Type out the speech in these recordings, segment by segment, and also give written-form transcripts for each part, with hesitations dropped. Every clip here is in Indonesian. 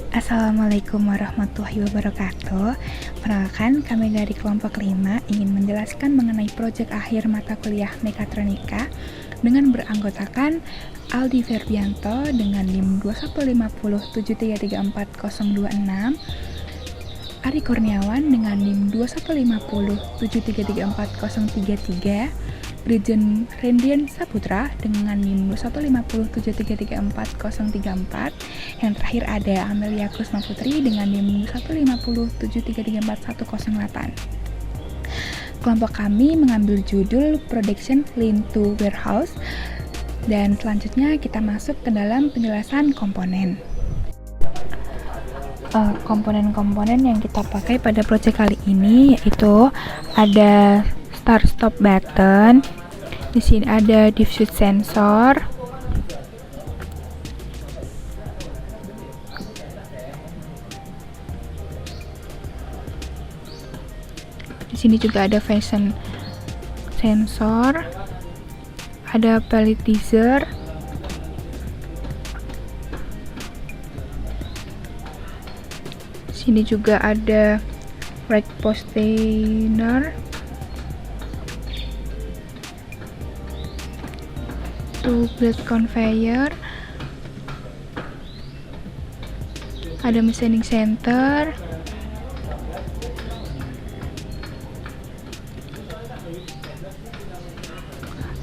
Assalamualaikum warahmatullahi wabarakatuh. Perkenalkan, kami dari kelompok 5 ingin menjelaskan mengenai proyek akhir mata kuliah Mekatronika dengan beranggotakan Aldi Ferdianto dengan NIM 21507334026, Ari Kurniawan dengan NIM 21507334033, Brigjen Rendian Saputra dengan NIM 21507334034, yang terakhir ada Amelia Kusma Putri dengan NIM 15073344108. Kelompok kami mengambil judul Production Lean to Warehouse, dan selanjutnya kita masuk ke dalam penjelasan komponen. Komponen-komponen yang kita pakai pada proyek kali ini yaitu ada start stop button. Di sini ada diffuse sensor. Di sini juga ada fashion sensor. Ada palletizer. Di sini juga ada rack postioner. Blade conveyor, ada machining center,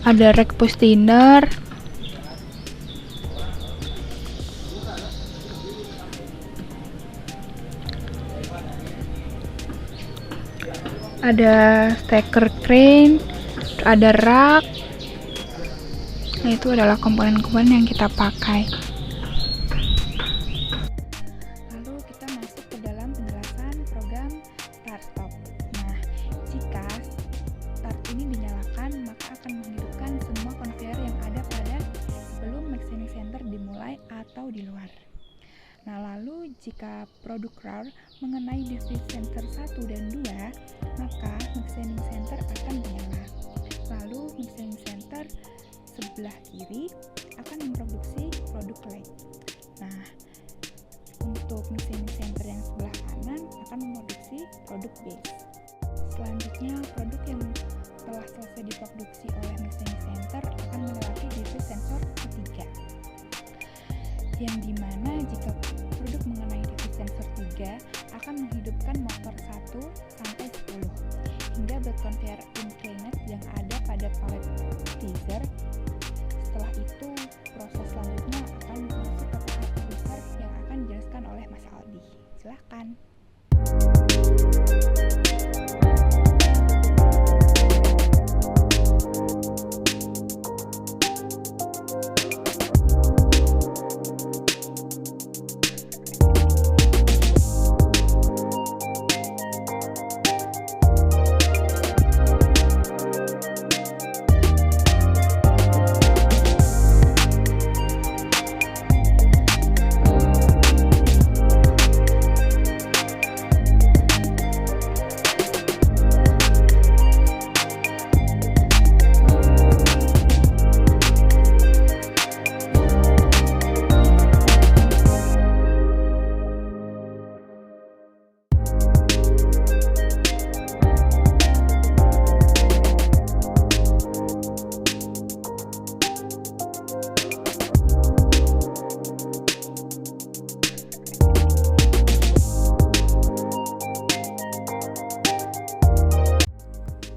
ada rack postioner, ada stacker crane, ada rak. Nah, itu adalah komponen-komponen yang kita pakai. Lalu kita masuk ke dalam penjelasan program start stop. Nah, jika start ini dinyalakan, maka akan menghidupkan semua konveyor yang ada pada sebelum machining center dimulai atau di luar. Nah, lalu jika produk RAR mengenai diffuse sensor 1 dan 2, maka machining center akan menyala. Lalu machining center sebelah kiri akan memproduksi produk leg. Nah, untuk machining center yang sebelah kanan akan memproduksi produk base. Selanjutnya, produk yang telah selesai diproduksi oleh machining center akan melewati diffuse sensor ketiga, yang dimana jika produk mengenai diffuse sensor 3 akan menghidupkan motor 1 sampai 10 hingga belt conveyor inclined yang ada pada palletizer. Setelah itu, proses selanjutnya akan masuk ke tahap besar yang akan dijelaskan oleh Mas Aldi. Silahkan.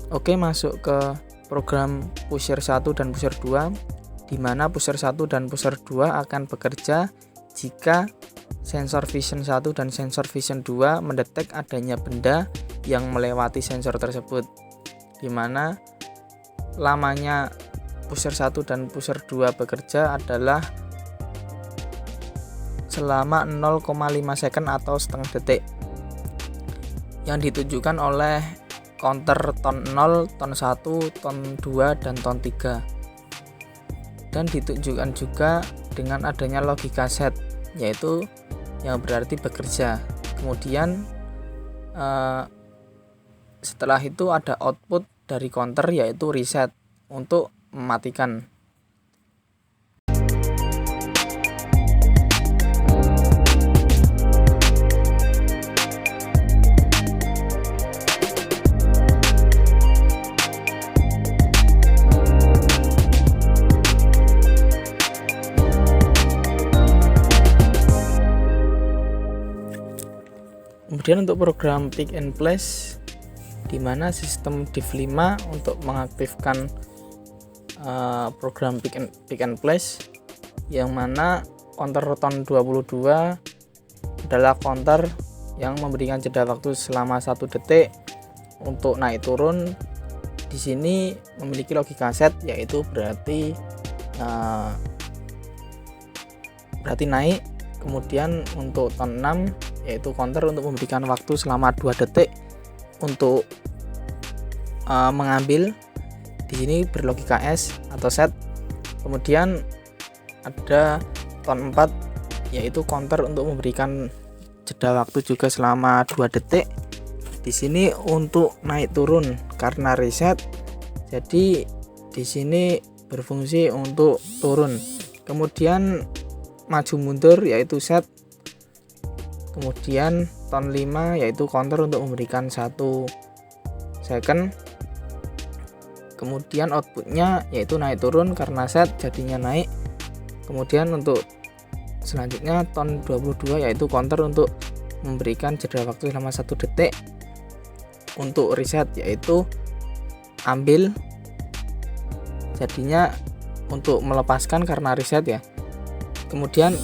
Oke, masuk ke program pusher 1 dan pusher 2, di mana pusher 1 dan pusher 2 akan bekerja jika sensor vision 1 dan sensor vision 2 mendetek adanya benda yang melewati sensor tersebut, di mana lamanya pusher 1 dan pusher 2 bekerja adalah selama 0,5 second atau setengah detik, yang ditunjukkan oleh counter ton 0, ton 1, ton 2, dan ton 3, dan ditunjukkan juga dengan adanya logika set, yaitu yang berarti bekerja. Kemudian setelah itu ada output dari counter, yaitu reset untuk mematikan. Kemudian untuk program pick and place, di mana sistem div5 untuk mengaktifkan program pick and place, yang mana counter ton 22 adalah counter yang memberikan jeda waktu selama 1 detik untuk naik turun. Di sini memiliki logika set, yaitu berarti naik. Kemudian untuk ton 6 yaitu counter untuk memberikan waktu selama 2 detik untuk mengambil. Di sini berlogika S atau set. Kemudian ada ton 4 yaitu counter untuk memberikan jeda waktu juga selama 2 detik. Di sini untuk naik turun karena reset, jadi di sini berfungsi untuk turun. Kemudian maju mundur yaitu set. Kemudian ton 5 yaitu counter untuk memberikan 1 second. Kemudian outputnya yaitu naik turun karena set, jadinya naik. Kemudian untuk selanjutnya ton 22 yaitu counter untuk memberikan jeda waktu selama 1 detik untuk reset, yaitu ambil, jadinya untuk melepaskan karena reset ya. Kemudian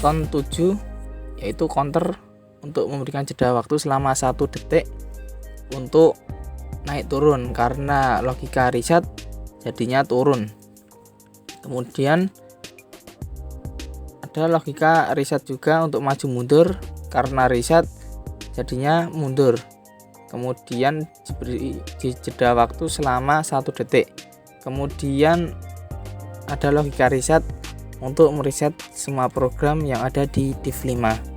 ton 7 yaitu counter untuk memberikan jeda waktu selama 1 detik untuk naik turun karena logika reset, jadinya turun. Kemudian ada logika reset juga untuk maju mundur karena reset, jadinya mundur. Kemudian diberi jeda waktu selama 1 detik. Kemudian ada logika reset untuk mereset semua program yang ada di div5.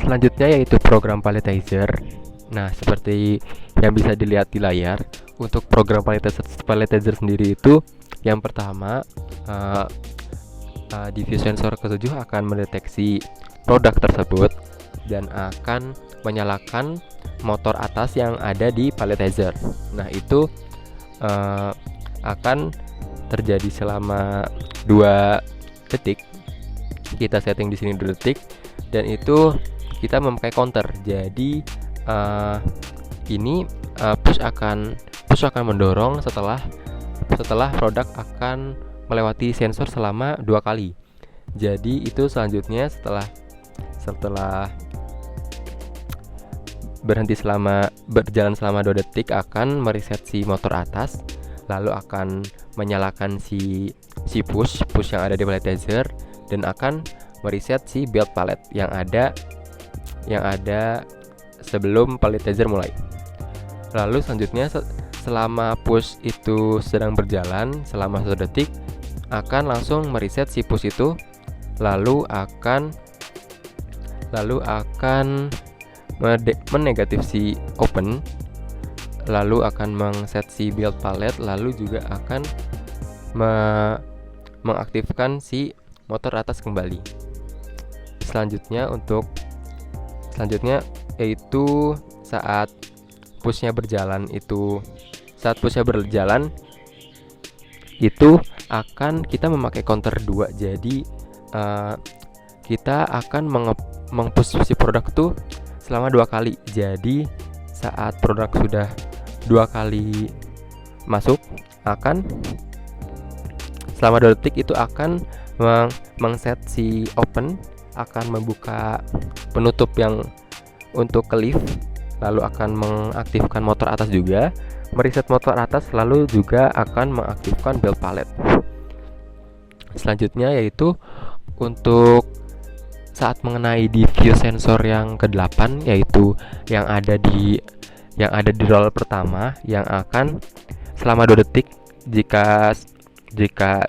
Selanjutnya yaitu program palletizer. Nah, seperti yang bisa dilihat di layar, untuk program palletizer sendiri itu yang pertama diffuse sensor ke-7 akan mendeteksi produk tersebut dan akan menyalakan motor atas yang ada di palletizer. Nah, itu akan terjadi selama 2 detik. Kita setting di sini 2 detik dan itu kita memakai counter. Jadi ini push akan mendorong setelah produk akan melewati sensor selama 2 kali. Jadi itu selanjutnya setelah berjalan selama 2 detik akan mereset si motor atas, lalu akan menyalakan si push yang ada di palletizer dan akan mereset si build pallet yang ada sebelum palletizer mulai. Lalu selanjutnya selama push itu sedang berjalan selama 1 detik akan langsung mereset si push itu, lalu akan menegatif si open, lalu akan mengset si build pallet, lalu juga akan mengaktifkan si motor atas kembali. Selanjutnya yaitu saat pushnya berjalan itu akan kita memakai counter 2. Jadi kita akan meng-push si produk itu selama 2 kali. Jadi saat produk sudah 2 kali masuk, akan selama 2 detik itu akan mengset si open, akan membuka penutup yang untuk kelif, lalu akan mengaktifkan motor atas juga, mereset motor atas, lalu juga akan mengaktifkan build pallet. Selanjutnya yaitu untuk saat mengenai diffuse sensor yang ke-8, yaitu yang ada di roll pertama, yang akan selama 2 detik jika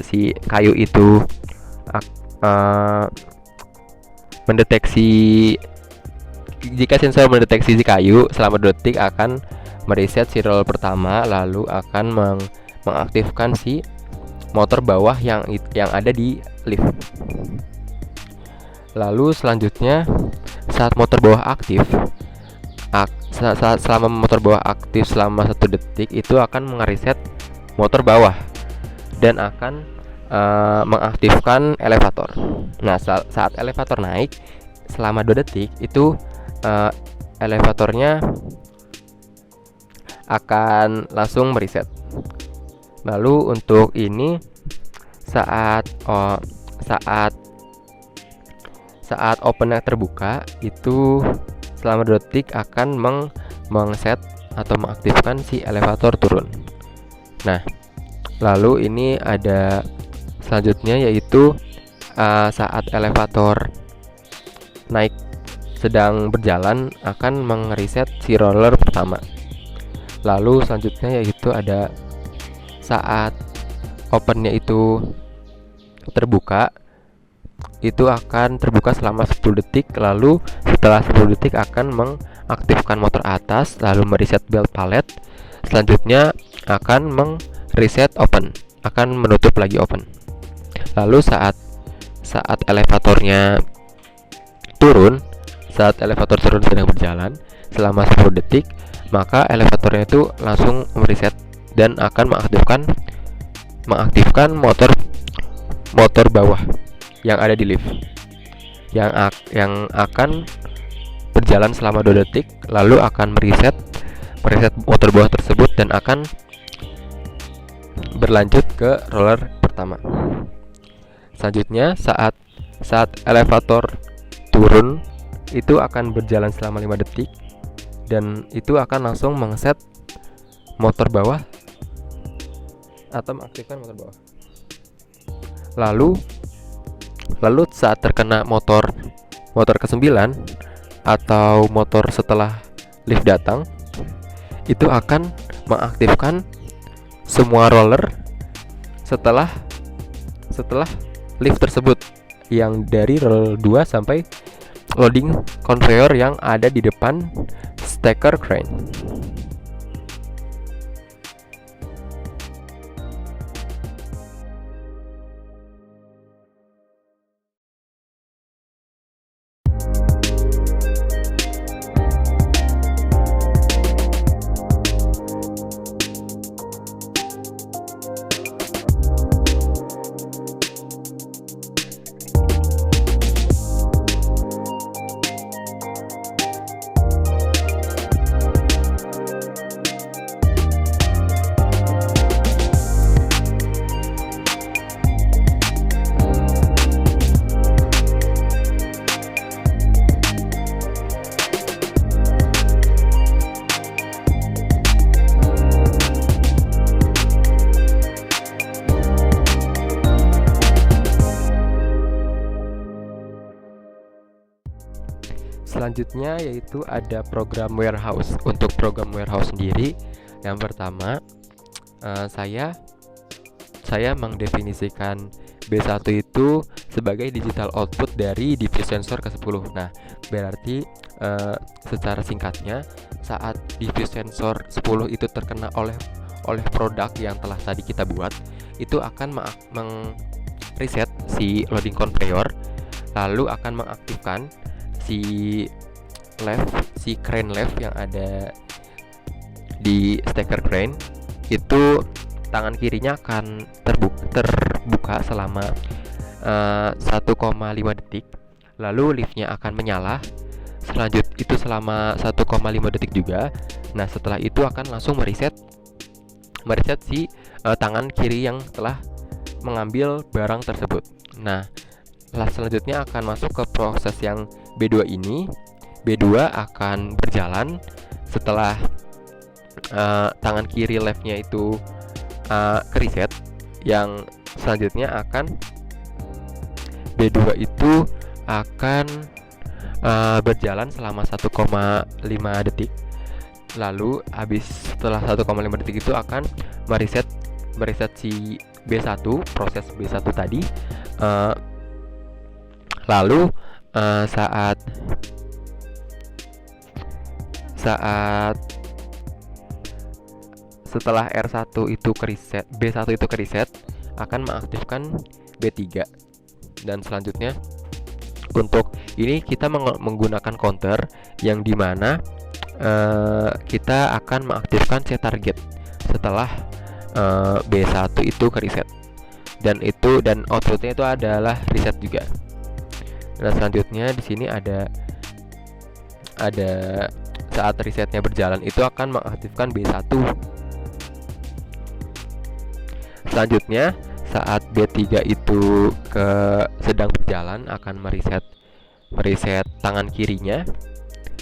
si kayu itu jika sensor mendeteksi si kayu selama 2 detik akan mereset si roll pertama, lalu akan mengaktifkan si motor bawah yang ada di lift. Lalu selanjutnya saat motor bawah aktif, selama motor bawah aktif selama 1 detik itu akan mereset motor bawah dan akan mengaktifkan elevator. Nah, saat elevator naik selama 2 detik itu elevatornya akan langsung mereset. Lalu untuk ini saat opennya terbuka itu selama 2 detik akan mengset atau mengaktifkan si elevator turun. Nah, lalu ini ada selanjutnya yaitu saat elevator naik sedang berjalan akan mereset si roller pertama. Lalu selanjutnya yaitu ada saat opennya itu terbuka, itu akan terbuka selama 10 detik. Lalu setelah 10 detik akan mengaktifkan motor atas, lalu mereset belt pallet. Selanjutnya akan reset open, akan menutup lagi open. Lalu saat elevatornya turun, saat elevator turun sedang berjalan selama 10 detik, maka elevatornya itu langsung mereset dan akan mengaktifkan motor bawah yang ada di lift yang akan berjalan selama 2 detik, lalu akan mereset motor bawah tersebut dan akan berlanjut ke roller pertama. Selanjutnya saat elevator turun itu akan berjalan selama 5 detik dan itu akan langsung mengset motor bawah atau mengaktifkan motor bawah. Lalu saat terkena motor ke-9 atau motor setelah lift datang, itu akan mengaktifkan semua roller setelah lift tersebut, yang dari roller 2 sampai loading conveyor yang ada di depan stacker crane. Selanjutnya yaitu ada program warehouse. Untuk program warehouse sendiri, yang pertama saya mendefinisikan B1 itu sebagai digital output dari diffuse sensor ke-10. Nah, berarti secara singkatnya saat diffuse sensor 10 itu terkena oleh produk yang telah tadi kita buat, itu akan reset si loading conveyor, lalu akan mengaktifkan si crane left yang ada di stacker crane. Itu tangan kirinya akan terbuka selama 1,5 detik. Lalu liftnya akan menyala itu selama 1,5 detik juga. Nah, setelah itu akan langsung mereset si tangan kiri yang telah mengambil barang tersebut. Nah, selanjutnya akan masuk ke proses yang B2 ini. B2 akan berjalan setelah tangan kiri leftnya itu kereset. Yang selanjutnya akan B2 itu akan berjalan selama 1,5 detik. Lalu setelah 1,5 detik itu akan mereset si B1, proses B1 tadi. Lalu saat setelah R1 itu kereset, B1 itu kereset, akan mengaktifkan B3. Dan selanjutnya untuk ini kita menggunakan counter yang dimana kita akan mengaktifkan set target setelah B1 itu ke reset, dan outputnya itu adalah reset juga. Dan selanjutnya di sini ada saat resetnya berjalan itu akan mengaktifkan B1. Selanjutnya saat B3 itu sedang berjalan akan mereset tangan kirinya,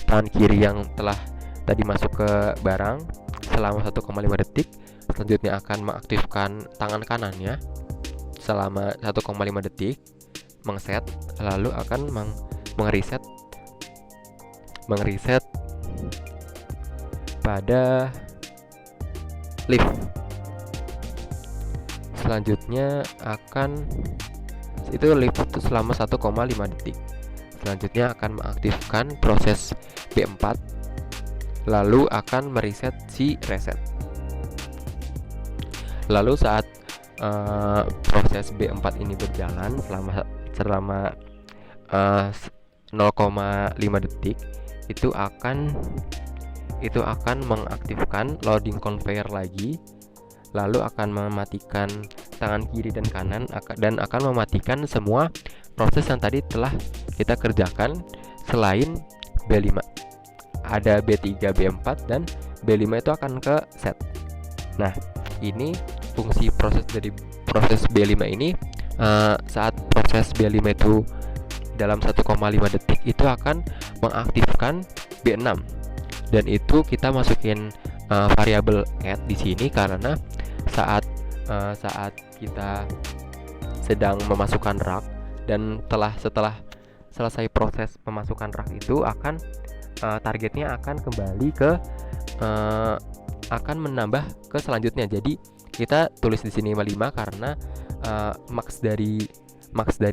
tangan kiri yang telah tadi masuk ke barang selama 1,5 detik. Selanjutnya akan mengaktifkan tangan kanannya selama 1,5 detik, mengset, lalu akan mengreset pada lift. Selanjutnya lift itu selama 1,5 detik. Selanjutnya akan mengaktifkan proses B4, lalu akan mereset si reset. Lalu saat proses B4 ini berjalan selama 0,5 detik, itu akan mengaktifkan loading conveyor lagi, lalu akan mematikan tangan kiri dan kanan dan akan mematikan semua proses yang tadi telah kita kerjakan selain B5. Ada B3, B4, dan B5 itu akan ke set. Nah, ini fungsi proses dari proses B5 ini. Saat proses B5 itu dalam 1,5 detik itu akan mengaktifkan B6, dan itu kita masukin variabel add di sini karena saat kita sedang memasukkan rak dan setelah selesai proses pemasukan rak itu akan targetnya akan kembali ke akan menambah ke selanjutnya. Jadi kita tulis di sini 55 karena max dari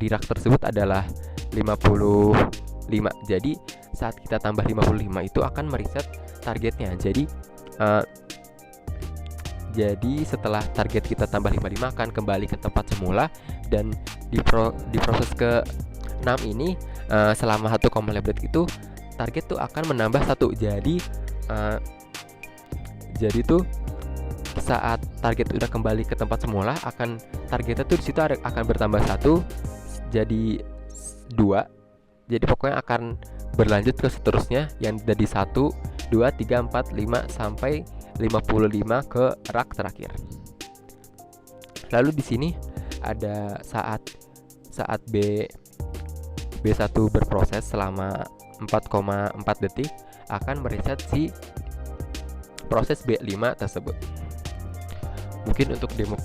rak tersebut adalah 55. Jadi saat kita tambah 55 itu akan mereset targetnya. Jadi setelah target kita tambah 55 akan kembali ke tempat semula, dan di proses ke-6 ini selama 1,5 detik itu target tuh akan menambah 1. Jadi tuh saat target udah kembali ke tempat semula akan targetnya tuh di situ akan bertambah 1 jadi 2. Jadi pokoknya akan berlanjut ke seterusnya yang dari 1, 2, 3, 4, 5 sampai 55 ke rak terakhir. Lalu di sini ada saat B1 berproses selama 4,4 detik akan mereset si proses B5 tersebut. Mungkin untuk demo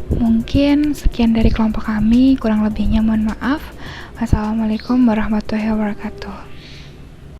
Mungkin sekian dari kelompok kami, kurang lebihnya mohon maaf. Wassalamualaikum warahmatullahi wabarakatuh.